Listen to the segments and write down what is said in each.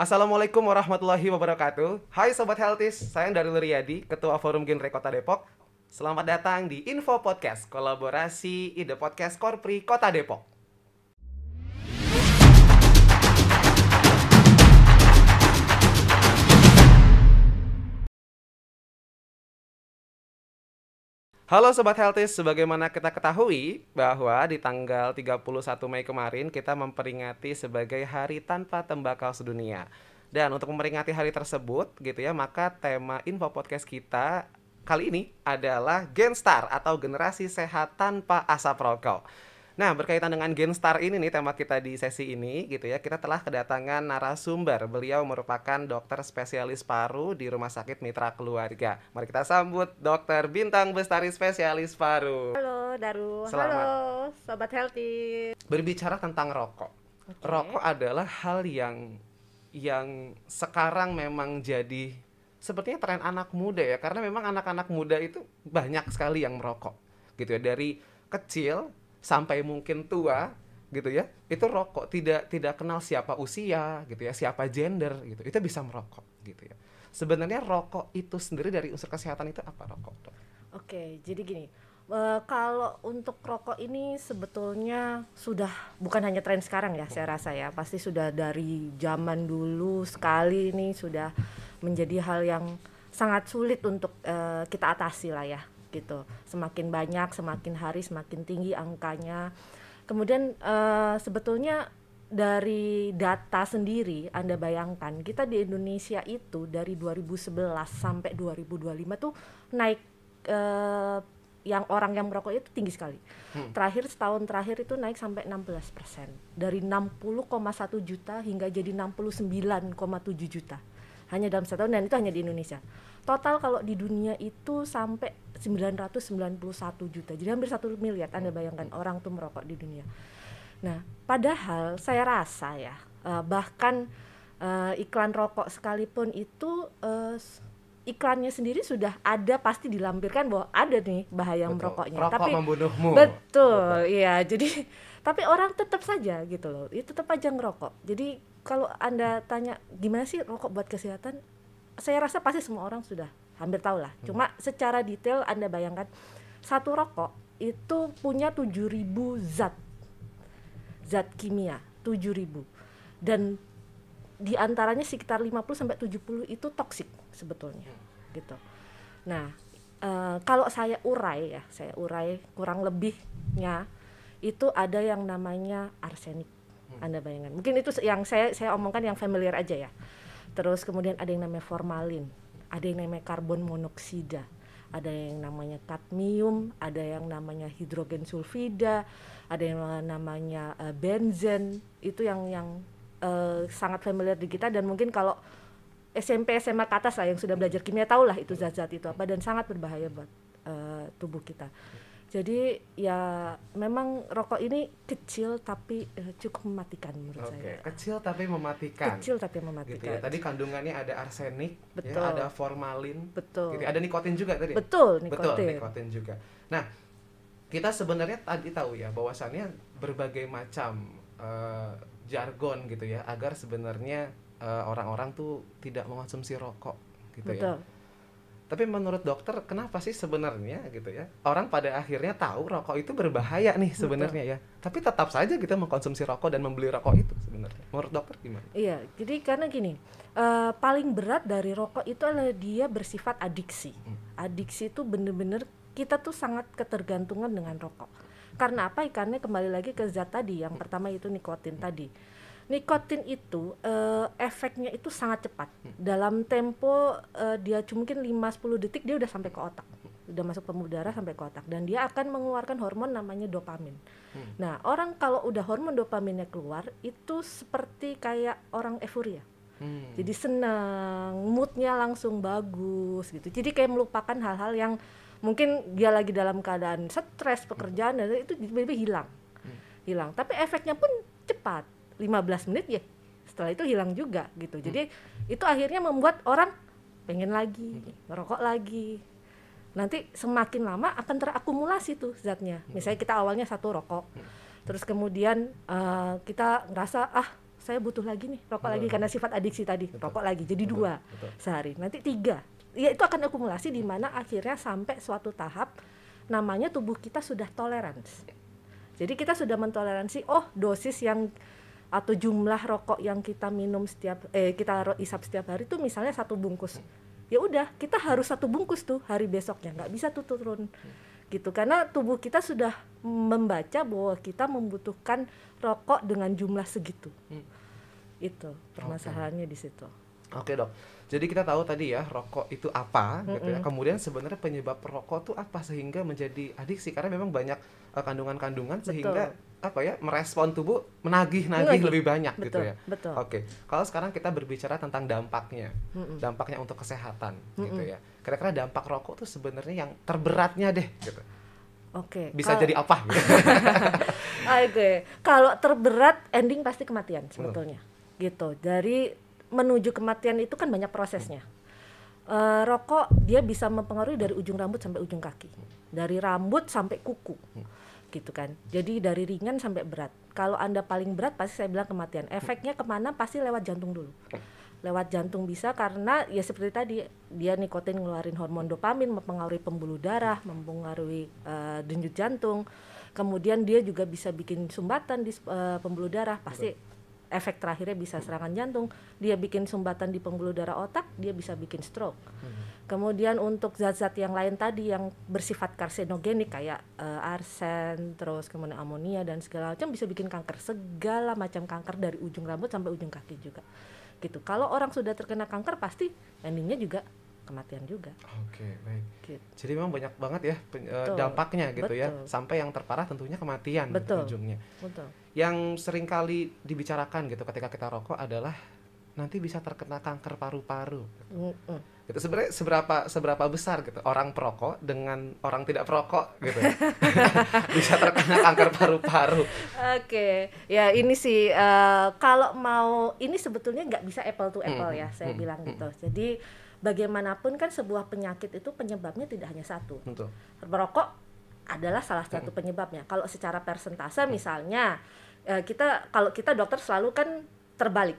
Assalamualaikum warahmatullahi wabarakatuh. Hai Sobat Healthies, saya Darul Riyadi, Ketua Forum Genre Kota Depok. Selamat datang di Info Podcast, kolaborasi Ide Podcast Korpri Kota Depok. Halo Sobat Healthies, sebagaimana kita ketahui bahwa di tanggal 31 Mei kemarin kita memperingati sebagai Hari Tanpa Tembakau Sedunia. Dan untuk memperingati hari tersebut gitu ya, maka tema Info Podcast kita kali ini adalah Genstar atau Generasi Sehat Tanpa Asap Rokok. Nah, berkaitan dengan Genstar ini nih tema kita di sesi ini gitu ya. Kita telah kedatangan narasumber. Beliau merupakan dokter spesialis paru di Rumah Sakit Mitra Keluarga. Mari kita sambut Dokter Bintang Bestari spesialis paru. Halo Daru, Selamat. halo Sobat Healthy. Berbicara tentang rokok. Oke. Rokok adalah hal yang sekarang memang jadi sepertinya tren anak muda ya. Karena memang anak-anak muda itu banyak sekali yang merokok gitu ya. Dari kecil sampai mungkin tua gitu ya, itu rokok tidak kenal siapa usia gitu ya, siapa gender gitu, itu bisa merokok gitu ya. Sebenarnya rokok itu sendiri dari unsur kesehatan itu apa rokok, Dok? Oke, jadi gini, kalau untuk rokok ini sebetulnya sudah bukan hanya tren sekarang ya, saya rasa ya, pasti sudah dari zaman dulu sekali ini sudah menjadi hal yang sangat sulit untuk kita atasi lah ya. Gitu, semakin banyak, semakin hari semakin tinggi angkanya. Kemudian sebetulnya dari data sendiri, Anda bayangkan kita di Indonesia itu dari 2011 sampai 2025 tuh naik yang orang yang merokok itu tinggi sekali. Terakhir setahun terakhir itu naik sampai 16%, dari 60,1 juta hingga jadi 69,7 juta hanya dalam setahun, dan itu hanya di Indonesia. Total kalau di dunia itu sampai 991 juta, jadi hampir 1 miliar. Anda bayangkan orang tuh merokok di dunia. Nah, padahal saya rasa ya, bahkan iklan rokok sekalipun itu iklannya sendiri sudah ada, pasti dilampirkan bahwa ada nih bahaya merokoknya. Rokok tapi membunuhmu. betul, iya. Jadi tapi orang tetap saja gitu loh, itu tetap aja ngerokok. Jadi kalau Anda tanya gimana sih rokok buat kesehatan, saya rasa pasti semua orang sudah hampir tahu lah. Cuma secara detail Anda bayangkan, satu rokok itu punya 7.000 zat kimia, 7.000. Dan di antaranya sekitar 50-70 itu toksik sebetulnya gitu. Nah, kalau saya urai kurang lebihnya itu ada yang namanya arsenik. Anda bayangkan. Mungkin itu yang saya omongkan yang familiar aja ya. Terus kemudian ada yang namanya formalin, ada yang namanya karbon monoksida, ada yang namanya kadmium, ada yang namanya hidrogen sulfida, ada yang namanya benzen. Itu yang sangat familiar di kita, dan mungkin kalau SMP SMA ke atas lah yang sudah belajar kimia tahulah itu zat-zat itu apa, dan sangat berbahaya buat tubuh kita. Jadi ya memang rokok ini kecil tapi cukup mematikan menurut saya. Kecil tapi mematikan. Kecil tapi mematikan. Gitu ya. Tadi kandungannya ada arsenik, betul. Ya, ada formalin, betul. Gitu. Ada nikotin juga tadi. Betul, Betul, nikotin juga. Nah, kita sebenarnya tadi tahu ya bahwasannya berbagai macam jargon gitu ya agar sebenarnya orang-orang tuh tidak mengkonsumsi rokok gitu. Betul. Ya. Tapi menurut dokter, kenapa sih sebenarnya gitu ya orang pada akhirnya tahu rokok itu berbahaya nih sebenarnya ya, tapi tetap saja kita mengkonsumsi rokok dan membeli rokok itu sebenarnya. Menurut dokter gimana? Iya, jadi karena gini, paling berat dari rokok itu adalah dia bersifat adiksi. Adiksi itu bener-bener kita tuh sangat ketergantungan dengan rokok. Karena apa? Karena kembali lagi ke zat tadi, yang pertama itu nikotin tadi. Nikotin itu efeknya itu sangat cepat. Dalam tempo dia mungkin 5-10 detik dia udah sampai ke otak. Udah masuk pembuluh darah sampai ke otak, dan dia akan mengeluarkan hormon namanya dopamin. Nah, orang kalau udah hormon dopaminnya keluar itu seperti kayak orang euforia. Jadi senang, moodnya langsung bagus gitu. Jadi kayak melupakan hal-hal yang mungkin dia lagi dalam keadaan stres pekerjaan, dan itu tiba-tiba hilang. Tapi efeknya pun cepat, 15 menit ya setelah itu hilang juga gitu. Jadi itu akhirnya membuat orang pengen lagi merokok lagi. Nanti semakin lama akan terakumulasi tuh zatnya. Misalnya kita awalnya satu rokok, terus kemudian kita ngerasa saya butuh lagi nih rokok lagi karena sifat adiksi tadi, rokok lagi jadi 2 sehari, nanti 3. Ya itu akan akumulasi di mana akhirnya sampai suatu tahap namanya tubuh kita sudah toleransi. Jadi kita sudah mentoleransi, dosis yang atau jumlah rokok yang kita minum kita isap setiap hari itu misalnya 1 bungkus. Ya udah, kita harus 1 bungkus tuh hari besoknya, nggak bisa tuh turun. Gitu, karena tubuh kita sudah membaca bahwa kita membutuhkan rokok dengan jumlah segitu. Itu permasalahannya di situ. Oke dok, jadi kita tahu tadi ya rokok itu apa gitu ya. Kemudian sebenarnya penyebab rokok itu apa sehingga menjadi adiksi, karena memang banyak kandungan-kandungan sehingga merespon tubuh menagih lebih banyak gitu ya. Betul. Oke, kalau sekarang kita berbicara tentang dampaknya untuk kesehatan gitu ya. Kira-kira dampak rokok tuh sebenarnya yang terberatnya deh gitu. Oke. Bisa jadi apa? Gitu. Oke, kalau terberat ending pasti kematian sebetulnya. Gitu. Dari menuju kematian itu kan banyak prosesnya. Rokok dia bisa mempengaruhi dari ujung rambut sampai ujung kaki, dari rambut sampai kuku, gitu kan. Jadi dari ringan sampai berat. Kalau Anda paling berat pasti saya bilang kematian. Efeknya kemana? Pasti lewat jantung dulu. Lewat jantung bisa karena ya seperti tadi dia nikotin ngeluarin hormon dopamin, mempengaruhi pembuluh darah, mempengaruhi denyut jantung. Kemudian dia juga bisa bikin sumbatan di pembuluh darah, pasti efek terakhirnya bisa serangan jantung. Dia bikin sumbatan di pembuluh darah otak, dia bisa bikin stroke. Kemudian untuk zat-zat yang lain tadi yang bersifat karsinogenik kayak arsen, terus kemudian amonia dan segala macam bisa bikin kanker, segala macam kanker dari ujung rambut sampai ujung kaki juga. Gitu. Kalau orang sudah terkena kanker pasti endingnya juga kematian juga. Oke, baik. Gitu. Jadi memang banyak banget ya dampaknya gitu ya. Sampai yang terparah tentunya kematian ujungnya. Betul. Yang sering kali dibicarakan gitu ketika kita rokok adalah nanti bisa terkena kanker paru-paru. Itu sebenarnya seberapa besar gitu orang perokok dengan orang tidak perokok gitu bisa terkena kanker paru-paru. Oke, ya ini sih kalau mau ini sebetulnya nggak bisa apple to apple ya saya bilang gitu. Jadi bagaimanapun kan sebuah penyakit itu penyebabnya tidak hanya satu. Merokok adalah salah satu penyebabnya. Kalau secara persentase misalnya kalau kita dokter selalu kan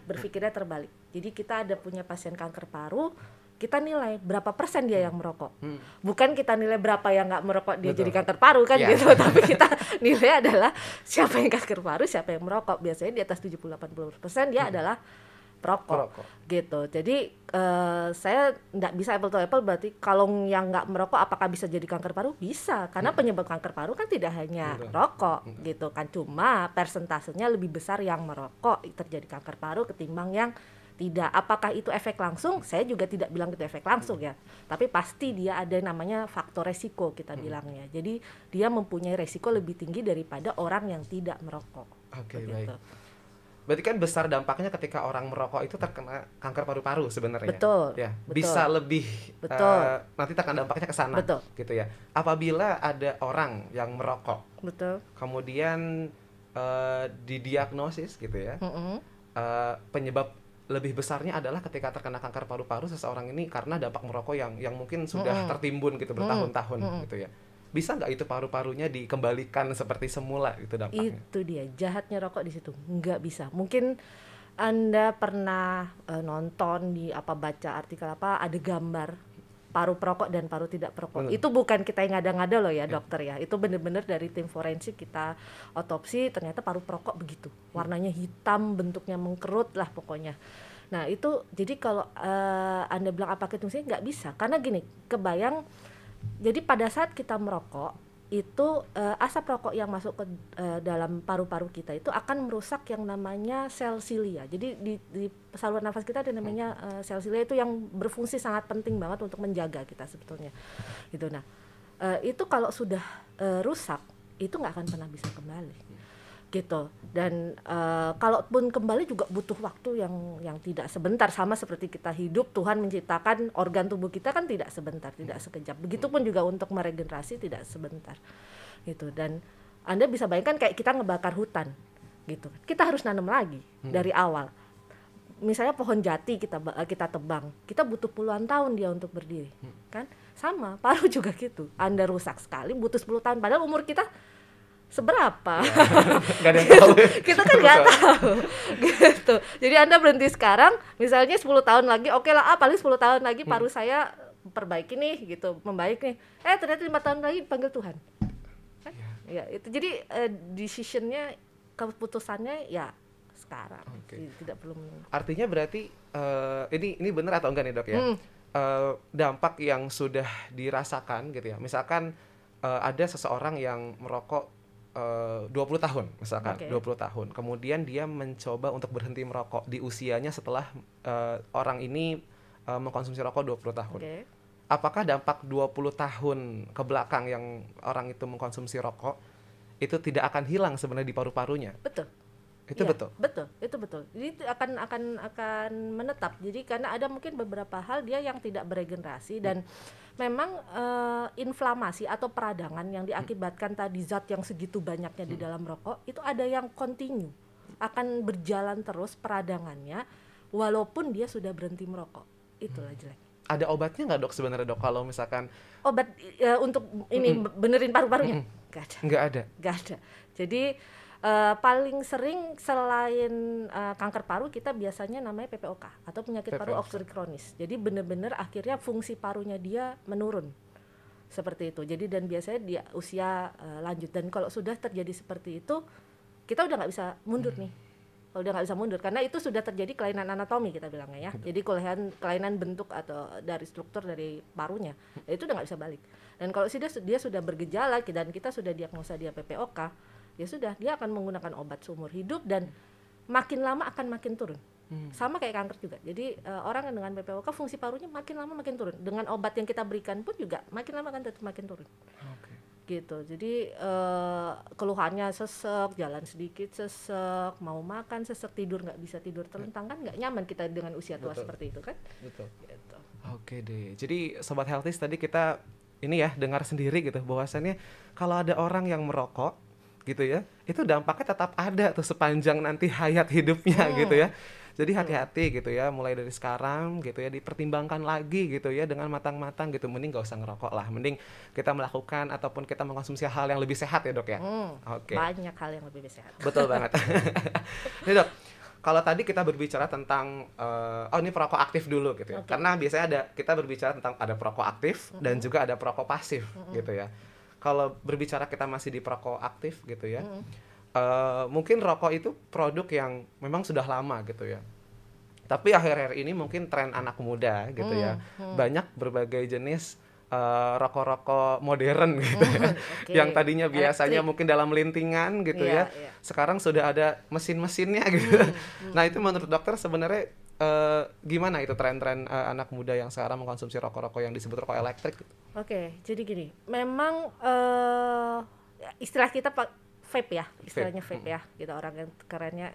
berpikirnya terbalik. Jadi kita ada punya pasien kanker paru, kita nilai berapa persen dia yang merokok. Bukan kita nilai berapa yang nggak merokok dia jadi kanker paru kan gitu. Tapi kita nilai adalah siapa yang kanker paru, siapa yang merokok. Biasanya di atas 70-80% dia adalah perokok. Gitu. Jadi saya nggak bisa apple to apple, berarti kalau yang nggak merokok apakah bisa jadi kanker paru? Bisa, karena penyebab kanker paru kan tidak hanya rokok gitu kan. Cuma persentasenya lebih besar yang merokok terjadi kanker paru ketimbang yang tidak. Apakah itu efek langsung? Saya juga tidak bilang itu efek langsung ya. Tapi pasti dia ada namanya faktor resiko kita bilangnya. Jadi dia mempunyai resiko lebih tinggi daripada orang yang tidak merokok. Oke, baik. Berarti kan besar dampaknya ketika orang merokok itu terkena kanker paru-paru sebenarnya. Betul. Ya, bisa lebih nanti terkena dampaknya ke sana. Gitu ya. Apabila ada orang yang merokok. Kemudian didiagnosis gitu ya. Penyebab lebih besarnya adalah ketika terkena kanker paru-paru seseorang ini karena dampak merokok yang mungkin sudah tertimbun gitu bertahun-tahun gitu ya. Bisa nggak itu paru-parunya dikembalikan seperti semula itu dampaknya? Itu dia jahatnya rokok di situ, nggak bisa. Mungkin Anda pernah nonton baca artikel ada gambar paru perokok dan paru tidak perokok. Itu bukan kita yang ngada-ngada loh ya dokter ya. Itu benar-benar dari tim forensik kita otopsi, ternyata paru perokok begitu. Warnanya hitam, bentuknya mengkerut lah pokoknya. Nah itu jadi kalau Anda bilang apakah itu nggak bisa, karena gini, kebayang. Jadi pada saat kita merokok itu asap rokok yang masuk ke dalam paru-paru kita itu akan merusak yang namanya sel silia. Jadi di saluran nafas kita ada namanya sel silia itu yang berfungsi sangat penting banget untuk menjaga kita sebetulnya. Gitu. Nah itu kalau sudah rusak itu nggak akan pernah bisa kembali. Gitu. Dan kalaupun kembali juga butuh waktu yang tidak sebentar, sama seperti kita hidup, Tuhan menciptakan organ tubuh kita kan tidak sebentar, tidak sekejap. Begitupun juga untuk meregenerasi tidak sebentar. Gitu. Dan Anda bisa bayangkan kayak kita ngebakar hutan gitu. Kita harus nanam lagi dari awal. Misalnya pohon jati kita tebang, kita butuh puluhan tahun dia untuk berdiri. Kan? Sama, paru juga gitu. Anda rusak sekali butuh 10 tahun padahal umur kita seberapa. Ya. Nggak ada yang tahu. Kita kan nggak tahu gitu. Jadi Anda berhenti sekarang, misalnya 10 tahun lagi, oke lah, paling 10 tahun lagi paru saya perbaiki nih gitu, membaik nih. Ternyata 5 tahun lagi dipanggil Tuhan. Kan? Ya, itu jadi decision-nya, keputusannya ya sekarang. Oke. Tidak perlu menunggu. Artinya berarti ini benar atau enggak nih dok ya? Dampak yang sudah dirasakan gitu ya. Misalkan ada seseorang yang merokok 20 tahun misalkan, 20 tahun. Kemudian dia mencoba untuk berhenti merokok di usianya setelah orang ini mengkonsumsi rokok 20 tahun. Apakah dampak 20 tahun ke belakang yang orang itu mengkonsumsi rokok itu tidak akan hilang sebenarnya di paru-parunya? Betul. Itu ya, betul. Itu betul. Jadi itu akan menetap. Jadi karena ada mungkin beberapa hal dia yang tidak beregenerasi dan memang inflamasi atau peradangan yang diakibatkan tadi zat yang segitu banyaknya di dalam rokok itu ada yang continue, akan berjalan terus peradangannya walaupun dia sudah berhenti merokok. Itulah jelek. Ada obatnya nggak dok sebenarnya dok kalau misalkan obat untuk ini benerin paru-parunya? Nggak ada. Jadi paling sering selain kanker paru kita biasanya namanya PPOK atau penyakit paru obstruktif kronis. Jadi benar-benar akhirnya fungsi parunya dia menurun seperti itu. Jadi dan biasanya dia usia lanjut, dan kalau sudah terjadi seperti itu kita udah nggak bisa mundur nih. Kalau udah nggak bisa mundur karena itu sudah terjadi kelainan anatomi kita bilangnya ya. Jadi kelainan bentuk atau dari struktur dari parunya itu udah nggak bisa balik. Dan kalau dia sudah bergejala dan kita sudah diagnosa dia PPOK, ya sudah, dia akan menggunakan obat seumur hidup dan makin lama akan makin turun. Sama kayak kanker juga. Jadi orang yang dengan PPOK fungsi parunya makin lama makin turun. Dengan obat yang kita berikan pun juga makin lama akan tetap makin turun. Gitu. Jadi keluhannya sesek, jalan sedikit sesek, mau makan sesek, tidur nggak bisa tidur terlentang, kan nggak nyaman kita dengan usia tua seperti itu kan. Betul. Gitu. Oke deh. Jadi sobat healthies tadi kita ini ya dengar sendiri gitu bahwasannya kalau ada orang yang merokok gitu ya, itu dampaknya tetap ada tuh sepanjang nanti hayat hidupnya gitu ya. Jadi hati-hati gitu ya, mulai dari sekarang gitu ya, dipertimbangkan lagi gitu ya dengan matang-matang gitu. Mending gak usah ngerokok lah, mending kita melakukan ataupun kita mengkonsumsi hal yang lebih sehat ya dok ya. Banyak hal yang lebih sehat. Betul banget. Ini dok, kalau tadi kita berbicara tentang ini perokok aktif dulu gitu ya. Karena biasanya kita berbicara tentang ada perokok aktif dan juga ada perokok pasif gitu ya. Kalau berbicara kita masih di perokok aktif gitu ya, mungkin rokok itu produk yang memang sudah lama gitu ya. Tapi akhir-akhir ini mungkin tren anak muda gitu ya, banyak berbagai jenis rokok-rokok modern gitu ya, yang tadinya biasanya mungkin dalam lintingan gitu ya, sekarang sudah ada mesin-mesinnya gitu. Nah itu menurut dokter sebenarnya gimana itu tren-tren anak muda yang sekarang mengkonsumsi rokok-rokok yang disebut rokok elektrik? Oke, jadi gini, memang istilah kita vape ya, istilahnya vape ya, gitu orang yang kerennya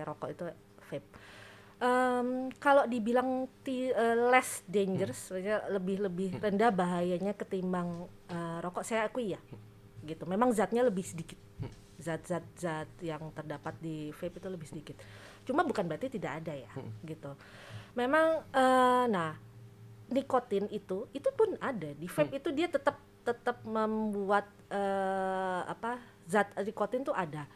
rokok itu vape. Kalau dibilang less dangerous, lebih rendah bahayanya ketimbang rokok, saya akui ya, gitu. Memang zatnya lebih sedikit, zat yang terdapat di vape itu lebih sedikit. Cuma bukan berarti tidak ada ya, gitu. Memang, nikotin itu pun ada di vape itu, dia tetap membuat zat nikotin tuh ada.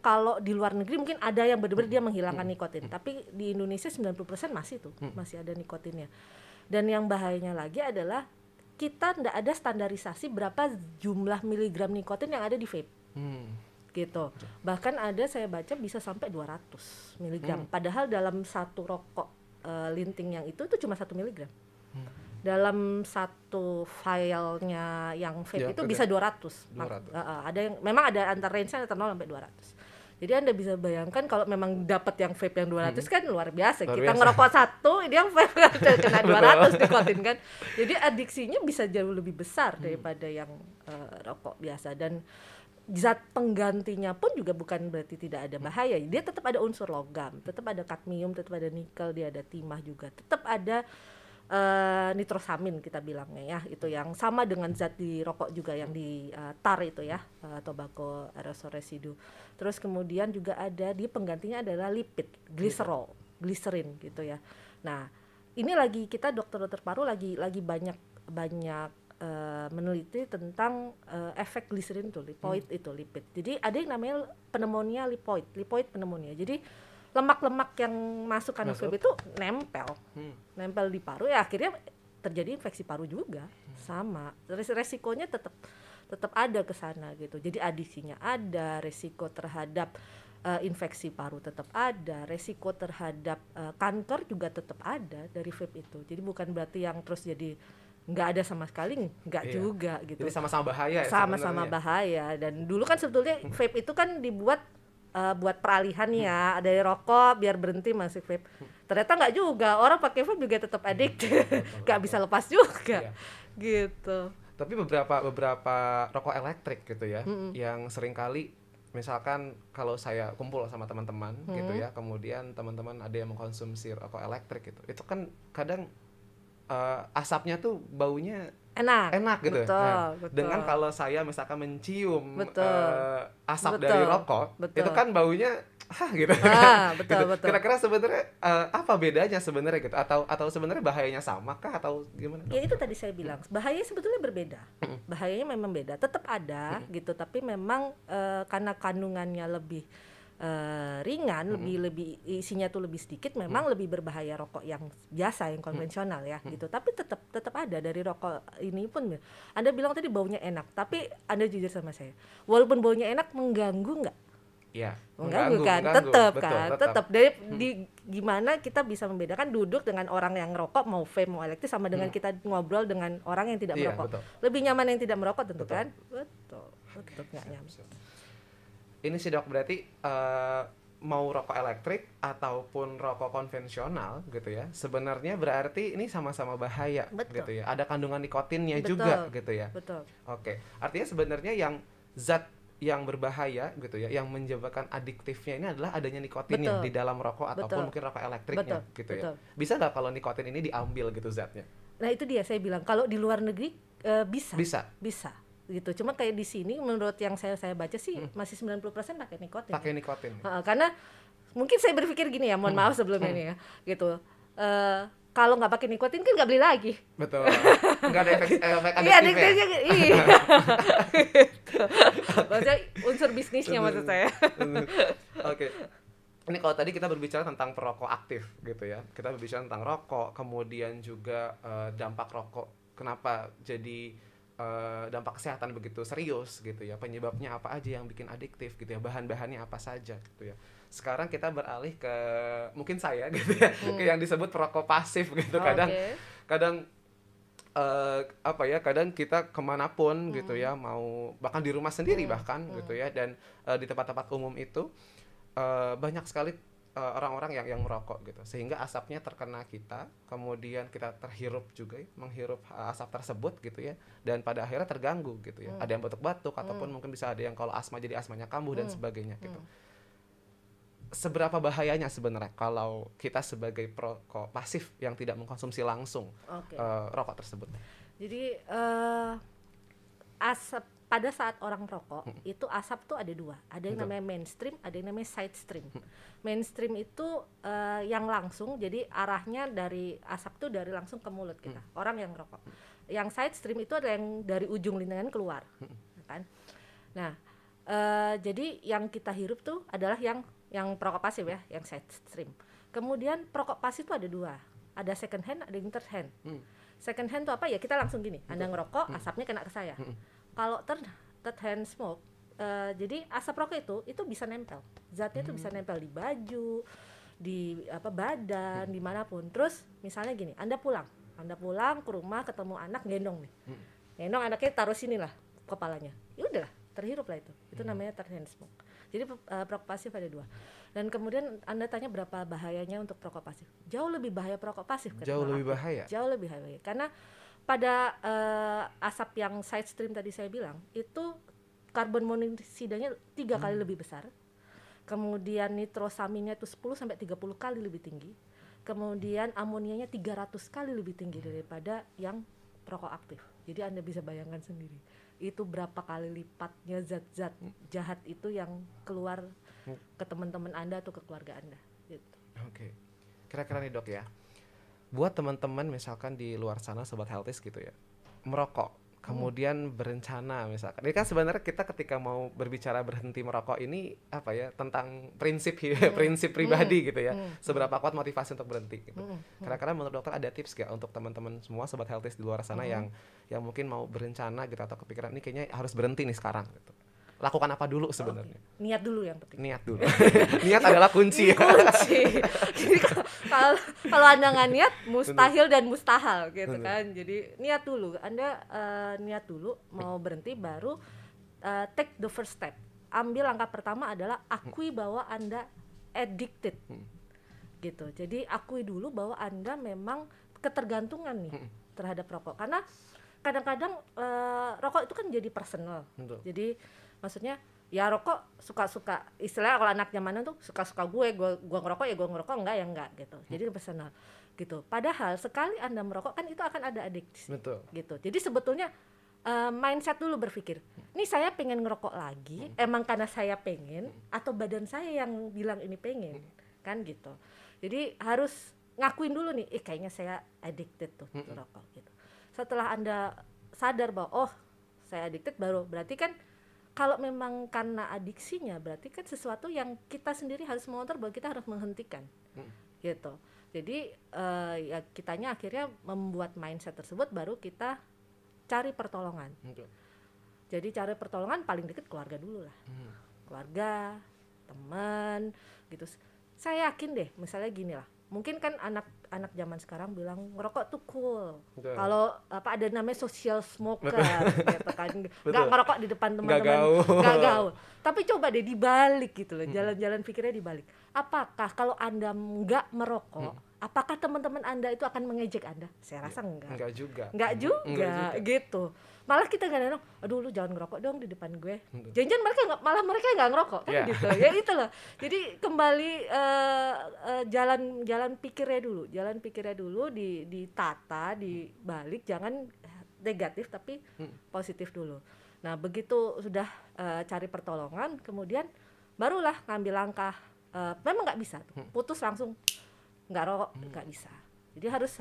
Kalau di luar negeri mungkin ada yang benar-benar dia menghilangkan nikotin, tapi di Indonesia 90% masih tuh, masih ada nikotinnya. Dan yang bahayanya lagi adalah kita nggak ada standarisasi berapa jumlah miligram nikotin yang ada di vape. Gitu. Bahkan ada saya baca bisa sampai 200 miligram. Padahal dalam satu rokok linting yang itu cuma 1 miligram. Dalam satu filenya yang vape itu bisa 200. Ada yang memang ada antar range-nya antara 0 sampai 200. Jadi Anda bisa bayangkan kalau memang dapat yang vape yang 200 kan luar biasa. Kita ngerokok satu, ini yang vape kena 200 nikotin kan. Jadi adiksinya bisa jauh lebih besar daripada yang rokok biasa. Dan zat penggantinya pun juga bukan berarti tidak ada bahaya. Dia tetap ada unsur logam, tetap ada kadmium, tetap ada nikel, dia ada timah juga, tetap ada nitrosamin kita bilangnya ya, itu yang sama dengan zat di rokok juga yang di tar itu ya, tobacco aerosol residue. Terus kemudian juga ada di penggantinya adalah lipid, glycerin gitu ya. Nah ini lagi kita dokter-dokter paru lagi banyak meneliti tentang efek gliserin itu lipoid itu lipid. Jadi ada yang namanya pneumonia lipoid pneumonia. Jadi lemak-lemak yang masuk ke vape itu nempel di paru ya, akhirnya terjadi infeksi paru juga. Sama resikonya tetap ada ke sana gitu. Jadi adisinya ada, resiko terhadap infeksi paru tetap ada, resiko terhadap kanker juga tetap ada dari vape itu. Jadi bukan berarti yang terus jadi nggak ada sama sekali, nggak juga gitu. Jadi sama-sama bahaya ya. Sama-sama bahaya. Dan dulu kan sebetulnya vape itu kan dibuat buat peralihan ya, dari rokok biar berhenti masuk vape. Ternyata nggak juga, orang pakai vape juga tetap addicted, nggak bisa lepas juga, gitu. Tapi beberapa rokok elektrik gitu ya, yang seringkali misalkan kalau saya kumpul sama teman-teman gitu ya, kemudian teman-teman ada yang mengkonsumsi rokok elektrik gitu, itu kan kadang asapnya tuh baunya enak gitu. Betul. Dengan kalau saya misalkan mencium asap dari rokok, itu kan baunya gitu. Betul. Kira-kira sebenarnya apa bedanya sebenarnya gitu, atau sebenarnya bahayanya sama kah atau gimana? Ya itu tadi saya bilang, bahayanya sebetulnya berbeda. Bahayanya memang beda, tetap ada gitu, tapi memang karena kandungannya lebih ringan, lebih isinya tuh lebih sedikit, memang lebih berbahaya rokok yang biasa, yang konvensional ya gitu. Tapi tetap ada dari rokok ini pun. Anda bilang tadi baunya enak, tapi Anda jujur sama saya, walaupun baunya enak, mengganggu nggak? Iya, mengganggu kan, tetap. Dari gimana kita bisa membedakan duduk dengan orang yang ngerokok, mau vape mau elektrik, sama dengan kita ngobrol dengan orang yang tidak merokok. Lebih nyaman yang tidak merokok tentu kan? Betul nggak nyaman. Ini sih Dok, berarti mau rokok elektrik ataupun rokok konvensional gitu ya, sebenarnya berarti ini sama-sama bahaya. Gitu ya. Ada kandungan nikotinnya juga gitu ya. Betul. Oke. Artinya sebenarnya yang zat yang berbahaya gitu ya, yang menyebabkan adiktifnya ini adalah adanya nikotinnya di dalam rokok ataupun mungkin rokok elektriknya gitu ya. Bisa nggak kalau nikotin ini diambil gitu zatnya? Nah itu dia saya bilang, kalau di luar negeri bisa gitu. Cuma kayak di sini menurut yang saya baca sih masih 90% pakai nikotin. Karena mungkin saya berpikir gini ya, mohon maaf sebelumnya nih ya gitu. Kalau nggak pakai nikotin kan nggak beli lagi. Betul. Nggak ada efek adiktifnya. Iya. Maksudnya unsur bisnisnya maksud saya. Oke. Ini kalau tadi kita berbicara tentang perokok aktif gitu ya. Kita berbicara tentang rokok, kemudian juga dampak rokok. Kenapa jadi dampak kesehatan begitu serius gitu ya, penyebabnya apa aja yang bikin adiktif gitu ya, bahan-bahannya apa saja gitu ya. Sekarang kita beralih ke mungkin saya gitu ya, ke yang disebut perokok pasif gitu. Kadang kadang kita kemanapun gitu ya, mau bahkan di rumah sendiri bahkan gitu ya, dan di tempat-tempat umum itu banyak sekali orang-orang yang merokok gitu, sehingga asapnya terkena kita, kemudian kita terhirup juga ya, menghirup asap tersebut gitu ya, dan pada akhirnya terganggu gitu ya. Ada yang batuk-batuk ataupun mungkin bisa ada yang kalau asma jadi asmanya kambuh dan sebagainya gitu. Seberapa bahayanya sebenarnya kalau kita sebagai perokok pasif yang tidak mengkonsumsi langsung rokok tersebut? Jadi asap pada saat orang merokok itu asap tuh ada dua, ada yang namanya mainstream, ada yang namanya side stream. Mainstream itu yang langsung, jadi arahnya dari asap tuh dari langsung ke mulut kita, orang yang merokok. Yang side stream itu ada yang dari ujung lintingan keluar, kan? Nah, jadi yang kita hirup tuh adalah yang perokok pasif ya, yang side stream. Kemudian perokok pasif itu ada dua, ada second hand, ada yang third hand. Second hand tuh apa ya? Kita langsung gini, Anda ngerokok, asapnya kena ke saya. Kalau third hand smoke, jadi asap rokok itu bisa nempel, zatnya itu bisa nempel di baju, di badan, dimanapun. Terus misalnya gini, Anda pulang ke rumah, ketemu anak, gendong anaknya, taruh sini lah kepalanya, ya udahlah, terhirup lah itu namanya third hand smoke. Jadi perokok pasif ada dua. Dan kemudian Anda tanya berapa bahayanya untuk perokok pasif? Jauh lebih bahaya perokok pasif. Jauh lebih bahaya, karena pada asap yang side stream tadi saya bilang, itu karbon monoksidanya 3 kali lebih besar. Kemudian nitrosaminnya itu 10-30 kali lebih tinggi. Kemudian amonianya 300 kali lebih tinggi daripada yang perokok aktif. Jadi Anda bisa bayangkan sendiri, itu berapa kali lipatnya zat-zat jahat itu yang keluar ke teman-teman Anda atau ke keluarga Anda gitu. Oke. Kira-kira nih Dok ya, buat teman-teman misalkan di luar sana sobat healthies gitu ya, merokok kemudian berencana misalkan. Ini kan sebenarnya kita ketika mau berbicara berhenti merokok ini apa ya, tentang prinsip prinsip pribadi gitu ya. Seberapa kuat motivasi untuk berhenti gitu. Karena menurut dokter ada tips gak untuk teman-teman semua sobat healthies di luar sana yang mungkin mau berencana gitu atau kepikiran ini kayaknya harus berhenti nih sekarang gitu. Lakukan apa dulu sebenarnya? Niat dulu yang penting. Niat dulu. Niat adalah kunci. Kunci. Jadi kalau Anda nggak niat, mustahil dan mustahil gitu kan. Jadi niat dulu. Anda niat dulu mau berhenti, baru take the first step. Ambil langkah pertama adalah akui bahwa Anda addicted. Gitu. Jadi akui dulu bahwa Anda memang ketergantungan nih terhadap rokok. Karena kadang-kadang rokok itu kan jadi personal. Jadi maksudnya ya rokok suka-suka, istilahnya kalau anak zamanan tuh suka-suka gue ngerokok ya gue ngerokok, enggak ya enggak gitu. Jadi personal gitu. Padahal sekali Anda merokok kan itu akan ada adiksi. Betul. Gitu. Jadi sebetulnya mindset dulu berpikir, nih saya pengen ngerokok lagi, emang karena saya pengen atau badan saya yang bilang ini pengen, kan gitu. Jadi harus ngakuin dulu nih, kayaknya saya addicted tuh rokok gitu. Setelah Anda sadar bahwa oh saya addicted, baru berarti kan kalau memang karena adiksinya berarti kan sesuatu yang kita sendiri harus mengontrol bahwa kita harus menghentikan gitu. Jadi ya kitanya akhirnya membuat mindset tersebut, baru kita cari pertolongan. Jadi cari pertolongan paling dekat keluarga dulu lah. Keluarga, teman gitu. Saya yakin deh, misalnya gini lah, mungkin kan anak zaman sekarang bilang ngerokok tuh cool. Kalau apa ada namanya social smoker gitu kan. Enggak ngerokok di depan teman-teman, enggak gaul. Tapi coba deh dibalik gitu loh. Jalan-jalan pikirnya dibalik. Apakah kalau Anda enggak merokok, apakah teman-teman Anda itu akan mengejek Anda? Saya rasa enggak. Enggak juga gitu. Malah kita kadang-kadang, aduh lu jangan ngerokok dong di depan gue. Jangan mereka enggak ngerokok kan gitu. Ya itu loh. Jadi kembali jalan pikirnya dulu ditata, dibalik, jangan negatif tapi positif dulu. Nah, begitu sudah cari pertolongan, kemudian barulah ngambil langkah. Memang nggak bisa tuh, putus langsung nggak rokok, nggak bisa. Jadi harus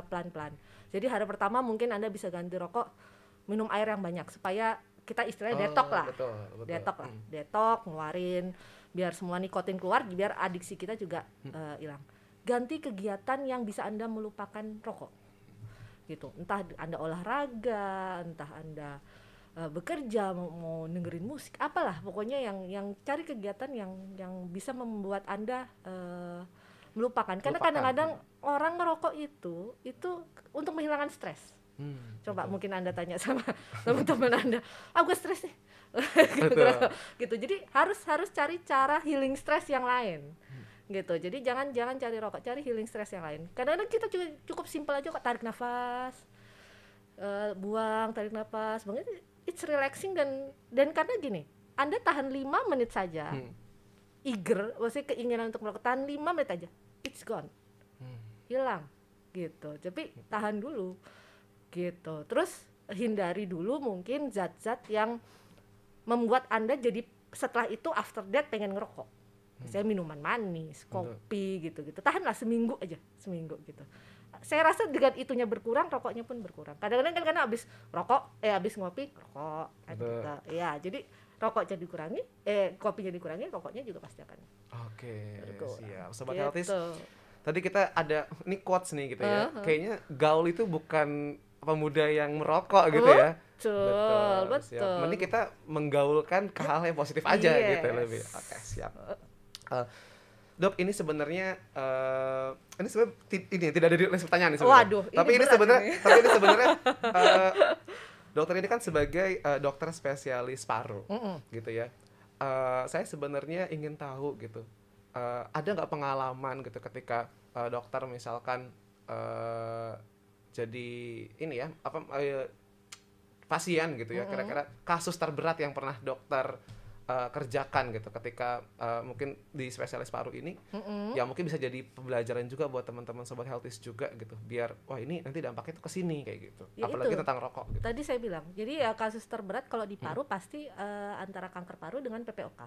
pelan-pelan. Jadi hari pertama mungkin Anda bisa ganti rokok, minum air yang banyak supaya kita istilahnya detok lah. Betul. Detok, ngeluarin biar semua nikotin keluar, biar adiksi kita juga hilang. Ganti kegiatan yang bisa Anda melupakan rokok. Gitu. Entah Anda olahraga, entah Anda bekerja, mau dengerin musik, apalah pokoknya yang cari kegiatan yang bisa membuat Anda melupakan. Karena kadang-kadang orang ngerokok itu untuk menghilangkan stres. Coba betul. Mungkin Anda tanya sama teman-teman Anda, gue stres nih. gitu. Jadi harus cari cara healing stres yang lain. Gitu. Jadi jangan cari rokok, cari healing stres yang lain. Kadang-kadang kita juga cukup simpel aja kok, tarik nafas, buang, tarik nafas, it's relaxing dan karena gini, Anda tahan 5 menit saja, eager, maksudnya keinginan untuk merokok, tahan 5 menit aja, it's gone, hilang, gitu. Tapi tahan dulu, gitu. Terus hindari dulu mungkin zat-zat yang membuat Anda jadi setelah itu after that pengen ngerokok. Misalnya minuman manis, kopi gitu-gitu. Tahanlah seminggu gitu. Saya rasa dengan itunya berkurang, rokoknya pun berkurang. Kadang-kadang kan karena habis ngopi, rokok gitu. Ya, jadi rokoknya dikurangi, kopinya dikurangi, rokoknya juga pasti akan. Oke, siap. Sobat Healthies. Tadi kita ada ini quotes nih gitu ya. Kayaknya gaul itu bukan pemuda yang merokok gitu ya. Betul. Mending kita menggaulkan ke hal yang positif aja gitu lebih. Oke, siap. Dok, ini sebenarnya ini tidak ada pertanyaan nih sebenarnya. Waduh, tapi ini sebenarnya dokter ini kan sebagai dokter spesialis paru gitu ya. Saya sebenarnya ingin tahu gitu. Ada nggak pengalaman gitu ketika dokter misalkan jadi ini ya pasien gitu ya, kira-kira kasus terberat yang pernah dokter kerjakan gitu ketika mungkin di spesialis paru ini, ya mungkin bisa jadi pembelajaran juga buat teman-teman sobat healthies juga gitu, biar wah ini nanti dampaknya tuh kesini kayak gitu, ya apalagi itu, tentang rokok gitu. Tadi saya bilang, jadi ya kasus terberat kalau di paru pasti antara kanker paru dengan PPOK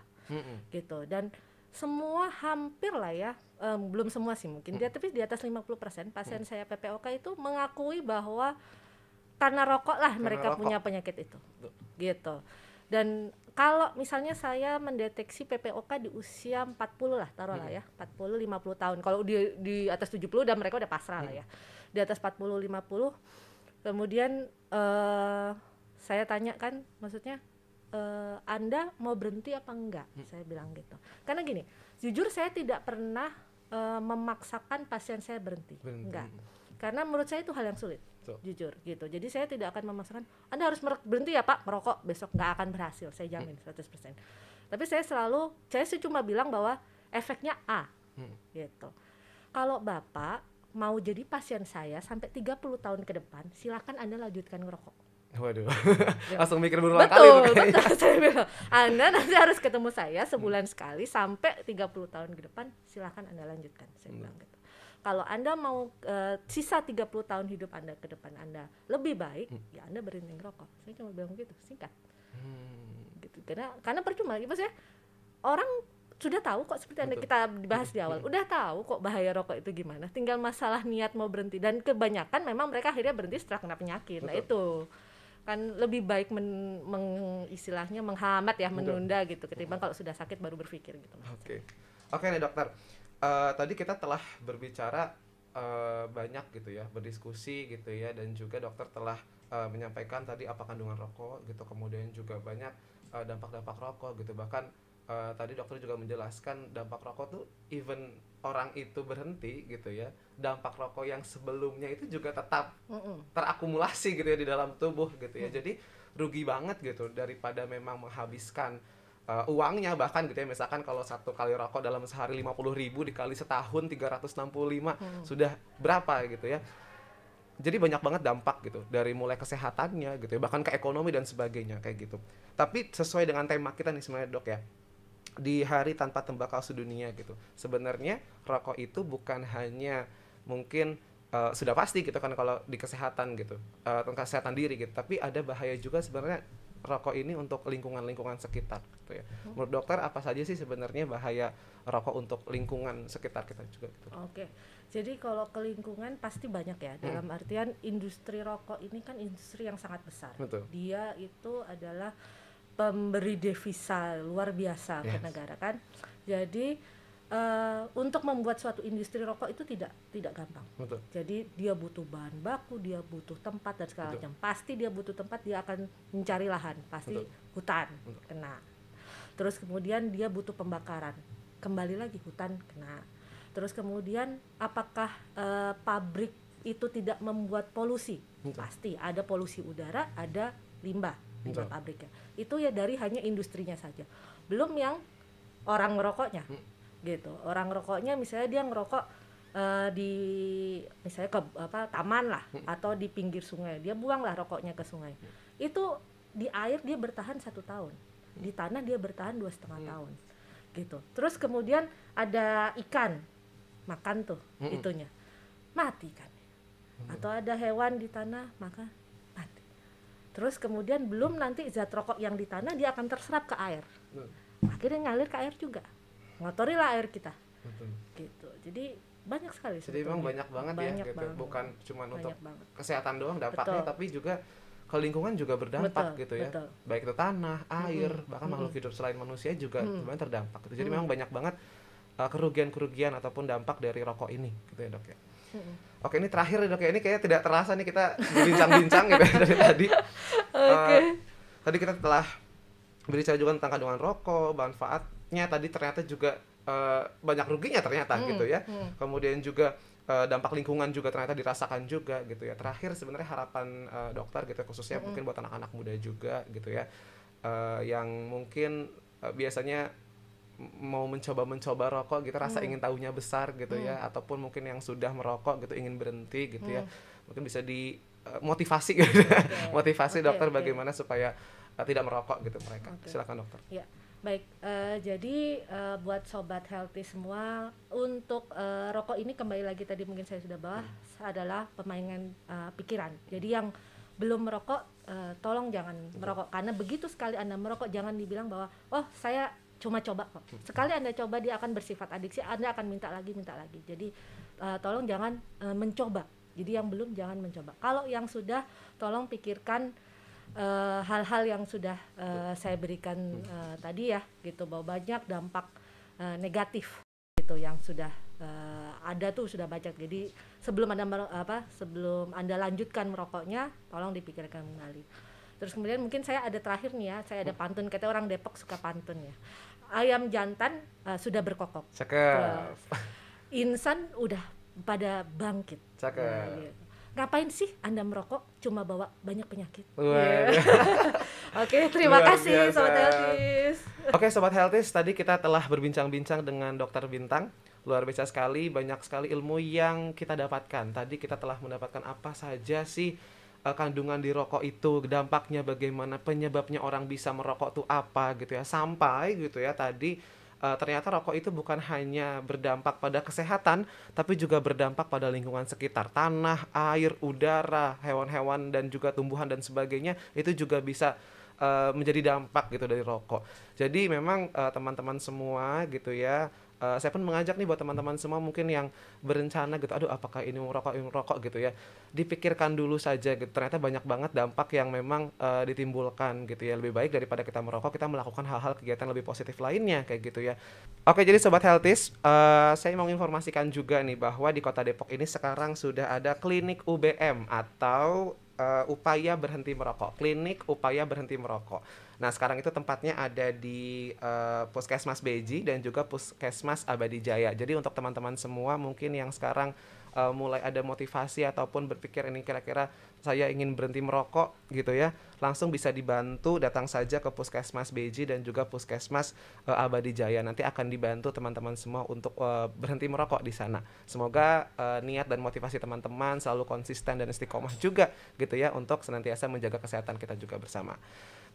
gitu, dan semua hampir lah ya, belum semua sih mungkin, tapi di atas 50% pasien saya PPOK itu mengakui bahwa karena rokok lah Karena mereka rokok. punya penyakit itu. Betul. Gitu. Dan kalau misalnya saya mendeteksi PPOK di usia 40 lah, taruhlah ya, 40 50 tahun. Kalau di atas 70 dan mereka udah pasrah lah ya. Di atas 40 50 kemudian saya tanya kan, maksudnya Anda mau berhenti apa enggak? Saya bilang gitu. Karena gini, jujur saya tidak pernah memaksakan pasien saya berhenti. Enggak. Karena menurut saya itu hal yang sulit. Jujur gitu. Jadi saya tidak akan memaksakan Anda harus berhenti ya Pak merokok, besok nggak akan berhasil, saya jamin 100%. Tapi saya cuma bilang bahwa efeknya A. Gitu. Kalau Bapak mau jadi pasien saya sampai 30 tahun ke depan, silakan Anda lanjutkan ngerokok. Waduh. Langsung mikir berulang kali tuh kayaknya. Betul, saya bilang. Anda nanti harus ketemu saya sebulan sekali sampai 30 tahun ke depan, silakan Anda lanjutkan, saya bilang gitu. Kalau Anda mau sisa 30 tahun hidup Anda ke depan Anda lebih baik, ya Anda berhenti ngerokok. Saya cuma bilang gitu, singkat. Gitu. Karena percuma, maksudnya orang sudah tahu kok, seperti yang kita bahas di awal, udah tahu kok bahaya rokok itu gimana. Tinggal masalah niat mau berhenti, dan kebanyakan memang mereka akhirnya berhenti setelah kena penyakit. Nah itu kan lebih baik istilahnya menghambat ya, menunda gitu, ketimbang kalau sudah sakit baru berpikir gitu. Oke nih dokter. Tadi kita telah berbicara banyak gitu ya, berdiskusi gitu ya, dan juga dokter telah menyampaikan tadi apa kandungan rokok gitu, kemudian juga banyak dampak-dampak rokok gitu. Bahkan tadi dokter juga menjelaskan dampak rokok tuh even orang itu berhenti gitu ya, dampak rokok yang sebelumnya itu juga tetap terakumulasi gitu ya di dalam tubuh gitu ya. Jadi rugi banget gitu daripada memang menghabiskan uangnya, bahkan gitu ya, misalkan kalau satu kali rokok dalam sehari 50.000 dikali setahun 365 sudah berapa gitu ya. Jadi banyak banget dampak gitu, dari mulai kesehatannya gitu ya, bahkan ke ekonomi dan sebagainya kayak gitu. Tapi sesuai dengan tema kita nih sebenarnya dok ya, di hari tanpa tembakau sedunia gitu, sebenarnya rokok itu bukan hanya mungkin sudah pasti gitu kan kalau di kesehatan gitu, tentang kesehatan diri gitu, tapi ada bahaya juga sebenarnya rokok ini untuk lingkungan sekitar gitu ya. Menurut dokter apa saja sih sebenarnya bahaya rokok untuk lingkungan sekitar kita juga gitu? Oke. Jadi kalau ke lingkungan pasti banyak ya, dalam artian industri rokok ini kan industri yang sangat besar. Betul. Dia itu adalah pemberi devisa luar biasa ke negara kan. Jadi untuk membuat suatu industri rokok itu tidak gampang. Betul. Jadi dia butuh bahan baku, dia butuh tempat dan segala macam. Pasti dia butuh tempat, dia akan mencari lahan, pasti hutan kena. Terus kemudian dia butuh pembakaran, kembali lagi hutan kena. Terus kemudian apakah pabrik itu tidak membuat polusi? Pasti ada polusi udara, ada limbah pabriknya. Itu ya dari hanya industrinya saja, belum yang orang ngerokoknya. Gitu. Orang ngerokoknya misalnya dia ngerokok di misalnya ke taman lah atau di pinggir sungai, dia buang lah rokoknya ke sungai. Itu di air dia bertahan 1 tahun, di tanah dia bertahan 2,5 tahun gitu. Terus kemudian ada ikan makan tuh itunya, mati kan. Atau ada hewan di tanah maka mati. Terus kemudian belum nanti zat rokok yang di tanah dia akan terserap ke air, akhirnya ngalir ke air juga, ngotorilah air kita. Gitu. Jadi banyak sekali. Jadi memang banyak banget ya gitu. Banget. Bukan cuma untuk banget. kesehatan doang dampaknya, tapi juga ke lingkungan juga berdampak gitu ya. Baik itu tanah, air, bahkan makhluk hidup selain manusia juga sebenarnya terdampak gitu. Jadi memang banyak banget kerugian-kerugian ataupun dampak dari rokok ini gitu ya dok ya. Oke, ini terakhir ya dok ya, ini kayaknya tidak terasa nih kita berbincang-bincang gitu ya dari tadi. Tadi kita telah berbicara juga tentang kandungan rokok, manfaatnya tadi ternyata juga banyak ruginya ternyata gitu ya. Kemudian juga dampak lingkungan juga ternyata dirasakan juga gitu ya. Terakhir sebenarnya harapan dokter gitu khususnya mungkin buat anak-anak muda juga gitu ya, yang mungkin biasanya mau mencoba rokok gitu, rasa ingin tahunya besar gitu ya, ataupun mungkin yang sudah merokok gitu ingin berhenti gitu ya, mungkin bisa dimotivasi gitu. Motivasi dokter bagaimana supaya tidak merokok gitu mereka. Silakan dokter. Ya. Baik, jadi buat sobat healthy semua, untuk rokok ini kembali lagi tadi mungkin saya sudah bahas adalah permainan pikiran. Jadi yang belum merokok tolong jangan merokok, karena begitu sekali Anda merokok jangan dibilang bahwa oh saya cuma coba kok. Sekali Anda coba dia akan bersifat adiksi, Anda akan minta lagi. Jadi tolong jangan mencoba Jadi yang belum jangan mencoba. Kalau yang sudah, tolong pikirkan hal-hal yang sudah saya berikan tadi ya, gitu, bahwa banyak dampak negatif gitu yang sudah ada tuh, sudah banyak. Jadi sebelum anda lanjutkan merokoknya, tolong dipikirkan kembali. Terus kemudian mungkin saya ada terakhir nih ya, saya ada pantun, kata orang Depok suka pantun ya. Ayam jantan sudah berkokok. Cakep. Insan udah pada bangkit. Cakep. Gitu. Ngapain sih Anda merokok? Cuma bawa banyak penyakit. Oke, terima kasih Sobat Healthies. Oke Sobat Healthies, tadi kita telah berbincang-bincang dengan Dokter Bintang. Luar biasa sekali, banyak sekali ilmu yang kita dapatkan. Tadi kita telah mendapatkan apa saja sih kandungan di rokok itu, dampaknya bagaimana, penyebabnya orang bisa merokok tuh apa gitu ya. Sampai gitu ya tadi ternyata rokok itu bukan hanya berdampak pada kesehatan, tapi juga berdampak pada lingkungan sekitar, tanah, air, udara, hewan-hewan dan juga tumbuhan dan sebagainya, itu juga bisa menjadi dampak gitu dari rokok. Jadi memang teman-teman semua gitu ya, saya pun mengajak nih buat teman-teman semua mungkin yang berencana gitu, aduh apakah ini mau rokok gitu ya, dipikirkan dulu saja gitu. Ternyata banyak banget dampak yang memang ditimbulkan gitu ya. Lebih baik daripada kita merokok, kita melakukan hal-hal kegiatan lebih positif lainnya kayak gitu ya. Oke, jadi Sobat Healthies, saya mau informasikan juga nih bahwa di Kota Depok ini sekarang sudah ada klinik UBM atau upaya berhenti merokok, klinik upaya berhenti merokok. Nah sekarang itu tempatnya ada di Puskesmas Beji dan juga Puskesmas Abadi Jaya. Jadi untuk teman-teman semua mungkin yang sekarang mulai ada motivasi ataupun berpikir ini kira-kira saya ingin berhenti merokok gitu ya, langsung bisa dibantu, datang saja ke Puskesmas Beji dan juga Puskesmas Abadi Jaya. Nanti akan dibantu teman-teman semua untuk berhenti merokok di sana. Semoga niat dan motivasi teman-teman selalu konsisten dan istiqomah juga gitu ya, untuk senantiasa menjaga kesehatan kita juga bersama.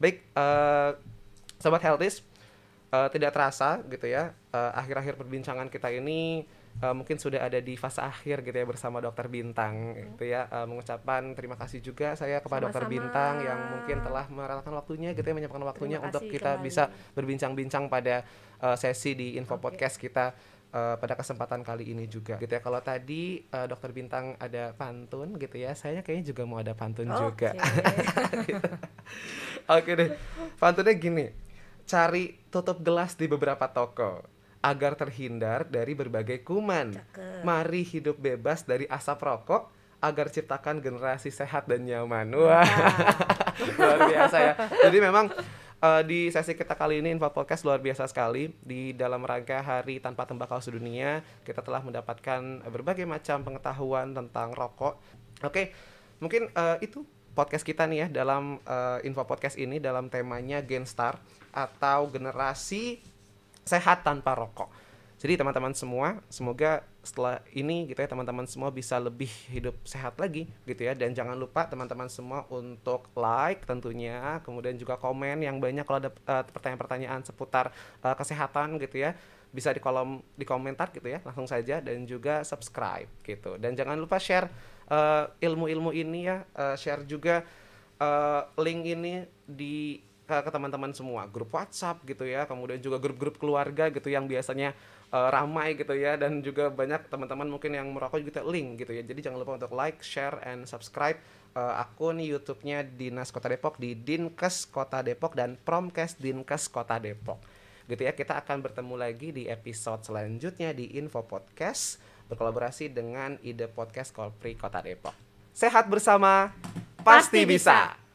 Baik, Sobat Healthies, tidak terasa gitu ya, akhir-akhir perbincangan kita ini mungkin sudah ada di fase akhir gitu ya bersama Dokter Bintang gitu ya. Mengucapkan terima kasih juga saya kepada Dokter Bintang yang mungkin telah merelakan waktunya gitu ya, menyempatkan waktunya untuk kita bisa berbincang-bincang pada sesi di Info Podcast kita pada kesempatan kali ini juga gitu ya. Kalau tadi Dokter Bintang ada pantun gitu ya, saya kayaknya juga mau ada pantun juga. Gitu. Oke deh, pantunnya gini: cari tutup gelas di beberapa toko agar terhindar dari berbagai kuman. Mari hidup bebas dari asap rokok agar ciptakan generasi sehat dan nyaman. Wah, luar biasa ya. Jadi memang di sesi kita kali ini Info Podcast luar biasa sekali. Di dalam rangka Hari Tanpa Tembakau Sedunia, kita telah mendapatkan berbagai macam pengetahuan tentang rokok. Oke, mungkin itu podcast kita nih ya dalam Info Podcast ini, dalam temanya Genstar atau generasi sehat tanpa rokok. Jadi teman-teman semua, semoga setelah ini gitu ya, teman-teman semua bisa lebih hidup sehat lagi gitu ya. Dan jangan lupa teman-teman semua untuk like tentunya, kemudian juga komen yang banyak kalau ada pertanyaan-pertanyaan seputar kesehatan gitu ya. Bisa di komentar gitu ya, langsung saja, dan juga subscribe gitu. Dan jangan lupa share ilmu-ilmu ini ya, share juga link ini di ke teman-teman semua, grup WhatsApp gitu ya, kemudian juga grup-grup keluarga gitu yang biasanya ramai gitu ya, dan juga banyak teman-teman mungkin yang merokok juga link gitu ya. Jadi jangan lupa untuk like, share, and subscribe akun YouTube-nya Dinas Kota Depok di Dinkes Kota Depok dan Promkes Dinkes Kota Depok gitu ya. Kita akan bertemu lagi di episode selanjutnya di Info Podcast berkolaborasi dengan Ide Podcast Kolpri Kota Depok. Sehat bersama pasti bisa.